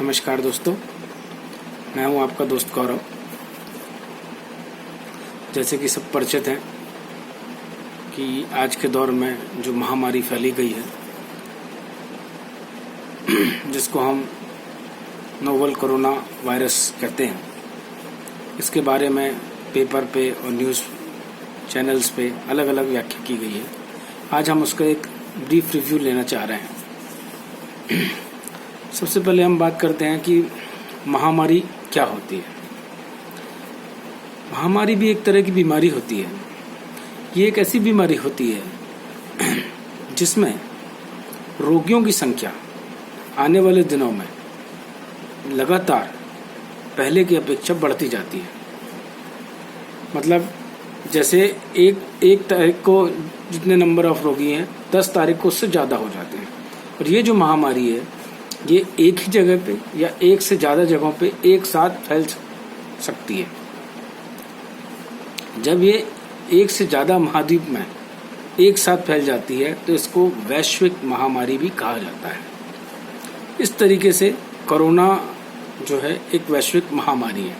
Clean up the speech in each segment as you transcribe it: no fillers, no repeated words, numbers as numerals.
नमस्कार दोस्तों, मैं हूं आपका दोस्त गौरव। जैसे कि सब परिचित हैं कि आज के दौर में जो महामारी फैली गई है, जिसको हम नोवल कोरोना वायरस कहते हैं, इसके बारे में पेपर पे और न्यूज़ चैनल्स पे अलग अलग व्याख्या की गई है। आज हम उसका एक ब्रीफ रिव्यू लेना चाह रहे हैं। सबसे पहले हम बात करते हैं कि महामारी क्या होती है। महामारी भी एक तरह की बीमारी होती है। ये एक ऐसी बीमारी होती है जिसमें रोगियों की संख्या आने वाले दिनों में लगातार पहले की अपेक्षा बढ़ती जाती है। मतलब जैसे एक तारीख को जितने नंबर ऑफ रोगी हैं, 10 तारीख को उससे ज़्यादा हो जाते हैं। और ये जो महामारी है, ये एक ही जगह पे या एक से ज़्यादा जगहों पे एक साथ फैल सकती है। जब ये एक से ज़्यादा महाद्वीप में एक साथ फैल जाती है तो इसको वैश्विक महामारी भी कहा जाता है। इस तरीके से कोरोना जो है एक वैश्विक महामारी है।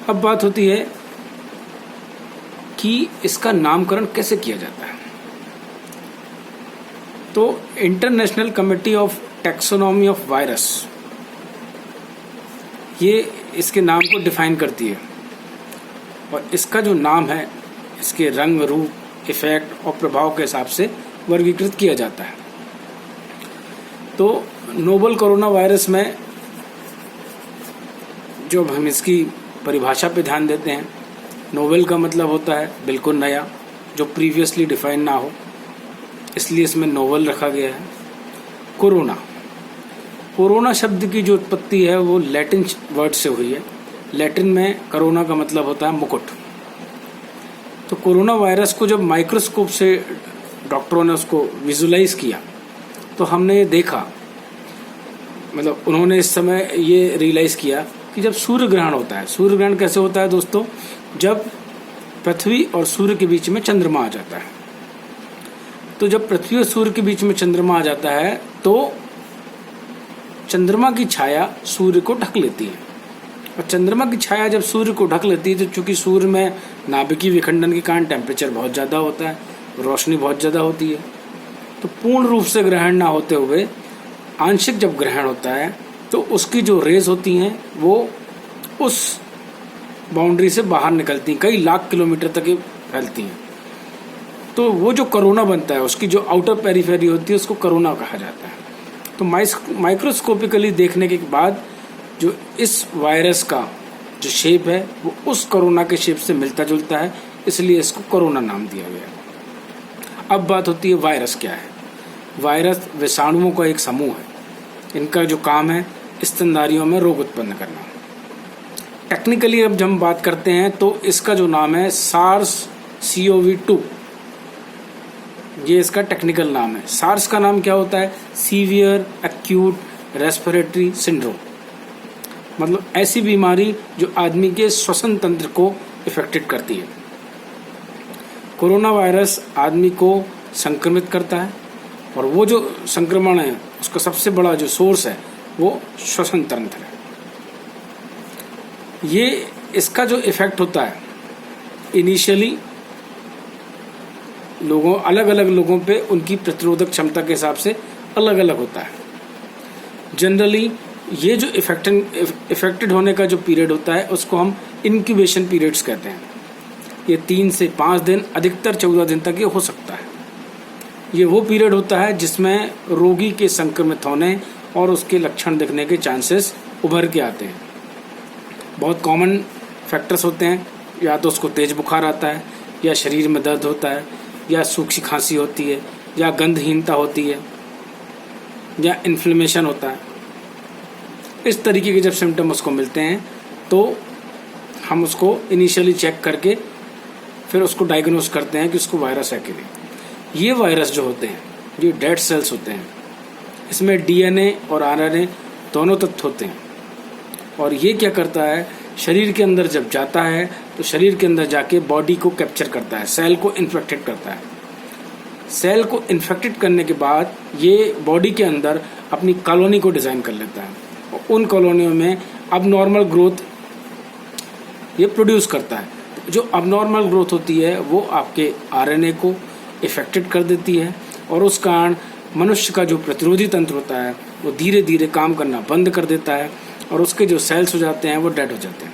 अब बात होती है कि इसका नामकरण कैसे किया जाता है। तो international committee of taxonomy of virus ये इसके नाम को डिफाइन करती है, और इसका जो नाम है इसके रंग, रूप, इफेक्ट और प्रभाव के हिसाब से वर्गीकृत किया जाता है। तो नोवल कोरोना वायरस में जो हम इसकी परिभाषा पे ध्यान देते हैं, नोवेल का मतलब होता है बिल्कुल नया, जो प्रीवियसली डिफाइन ना हो, इसलिए इसमें नोवेल रखा गया है। कोरोना शब्द की जो उत्पत्ति है वो लैटिन वर्ड से हुई है। लैटिन में कोरोना का मतलब होता है मुकुट। तो कोरोना वायरस को जब माइक्रोस्कोप से डॉक्टरों ने उसको विजुलाइज किया तो हमने ये देखा, मतलब उन्होंने इस समय ये रियलाइज किया कि जब सूर्य ग्रहण होता है, सूर्य ग्रहण कैसे होता है दोस्तों, जब पृथ्वी और सूर्य के बीच में चंद्रमा आ जाता है। तो जब पृथ्वी और सूर्य के बीच में चंद्रमा आ जाता है तो चंद्रमा की छाया सूर्य को ढक लेती है। और चंद्रमा की छाया जब सूर्य को ढक लेती है तो चूंकि सूर्य में नाभिकीय विखंडन के कारण टेम्परेचर बहुत ज़्यादा होता है, रोशनी बहुत ज़्यादा होती है, तो पूर्ण रूप से ग्रहण ना होते हुए आंशिक जब ग्रहण होता है तो उसकी जो रेज होती हैं वो उस बाउंड्री से बाहर निकलती हैं, कई लाख किलोमीटर तक फैलती हैं। तो वो जो कोरोना बनता है, उसकी जो आउटर पेरिफेरी होती है, उसको कोरोना कहा जाता है। तो माइक्रोस्कोपिकली देखने के बाद जो इस वायरस का जो शेप है वो उस कोरोना के शेप से मिलता जुलता है, इसलिए इसको कोरोना नाम दिया गया। अब बात होती है वायरस क्या है। वायरस विषाणुओं का एक समूह है। इनका जो काम है स्तनधारियों में रोग उत्पन्न करना। टेक्निकली अब जब हम बात करते हैं तो इसका जो नाम है SARS-CoV-2, ये इसका टेक्निकल नाम है। सार्स का नाम क्या होता है? सीवियर एक्यूट रेस्पिरेटरी सिंड्रोम, मतलब ऐसी बीमारी जो आदमी के श्वसन तंत्र को इफेक्टेड करती है। कोरोना वायरस आदमी को संक्रमित करता है, और वो जो संक्रमण है उसका सबसे बड़ा जो सोर्स है वो श्वसन तंत्र है। ये इसका जो इफेक्ट होता है इनिशियली अलग अलग लोगों पे उनकी प्रतिरोधक क्षमता के हिसाब से अलग अलग होता है। जनरली ये जो इफेक्टेड होने का जो पीरियड होता है उसको हम इंक्यूबेशन पीरियड्स कहते हैं। ये 3 से 5 दिन, अधिकतर 14 दिन तक ये हो सकता है। ये वो पीरियड होता है जिसमें रोगी के संक्रमित होने और उसके लक्षण दिखने के चांसेस उभर के आते हैं। बहुत कॉमन फैक्टर्स होते हैं, या तो उसको तेज बुखार आता है, या शरीर में दर्द होता है, या सूखी खांसी होती है, या गंधहीनता होती है, या इन्फ्लेमेशन होता है। इस तरीके के जब सिम्टम उसको मिलते हैं तो हम उसको इनिशियली चेक करके फिर उसको डायग्नोस करते हैं कि उसको वायरस है कि नहीं। ये वायरस जो होते हैं ये डेड सेल्स होते हैं। इसमें DNA और RNA दोनों तत्व होते हैं, और ये क्या करता है, शरीर के अंदर जब जाता है तो शरीर के अंदर जाके बॉडी को कैप्चर करता है, सेल को इन्फेक्टेड करता है। सेल को इन्फेक्टेड करने के बाद ये बॉडी के अंदर अपनी कॉलोनी को डिज़ाइन कर लेता है। उन कॉलोनियों में अबनॉर्मल ग्रोथ ये प्रोड्यूस करता है। जो अबनॉर्मल ग्रोथ होती है वो आपके आरएनए को इफेक्टेड कर देती है और उस कारण मनुष्य का जो प्रतिरोधी तंत्र होता है वो धीरे धीरे काम करना बंद कर देता है और उसके जो सेल्स हो जाते हैं वो डेड हो जाते हैं।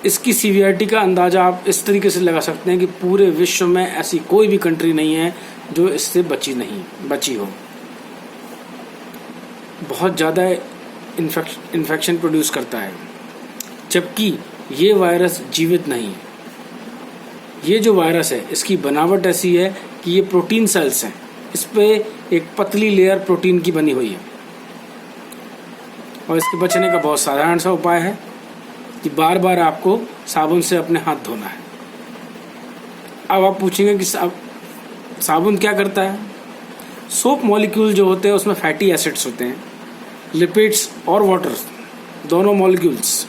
इसकी सीवियरिटी का अंदाजा आप इस तरीके से लगा सकते हैं कि पूरे विश्व में ऐसी कोई भी कंट्री नहीं है जो इससे बची हो। बहुत ज़्यादा इन्फेक्शन प्रोड्यूस करता है, जबकि ये वायरस जीवित नहीं है। ये जो वायरस है इसकी बनावट ऐसी है कि ये प्रोटीन सेल्स हैं, इस पे एक पतली लेयर प्रोटीन की बनी हुई है और इसके बचने का बहुत साधारण सा उपाय है कि बार बार आपको साबुन से अपने हाथ धोना है। अब आप पूछेंगे कि साबुन क्या करता है? सोप मॉलिक्यूल जो होते हैं उसमें फैटी एसिड्स होते हैं, लिपिड्स और वाटर दोनों मॉलिक्यूल्स।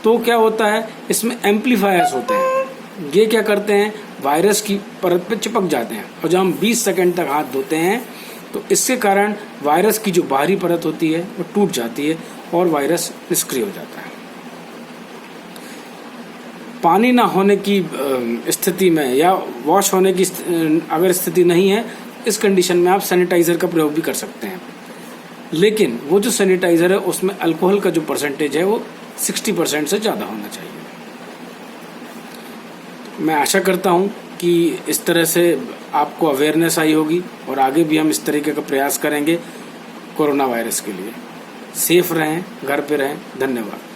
तो क्या होता है, इसमें एम्पलीफायर्स होते हैं। ये क्या करते हैं, वायरस की परत पे चिपक जाते हैं और जब हम 20 सेकंड तक हाथ धोते हैं तो इसके कारण वायरस की जो बाहरी परत होती है वो टूट जाती है और वायरस निष्क्रिय हो जाता है। पानी ना होने की स्थिति में या वॉश होने की अगर स्थिति नहीं है, इस कंडीशन में आप सैनिटाइजर का प्रयोग भी कर सकते हैं, लेकिन वो जो सैनिटाइजर है उसमें अल्कोहल का जो परसेंटेज है वो 60% से ज़्यादा होना चाहिए। मैं आशा करता हूँ कि इस तरह से आपको अवेयरनेस आई होगी और आगे भी हम इस तरीके का प्रयास करेंगे कोरोना वायरस के लिए। सेफ रहें, घर पे रहें। धन्यवाद।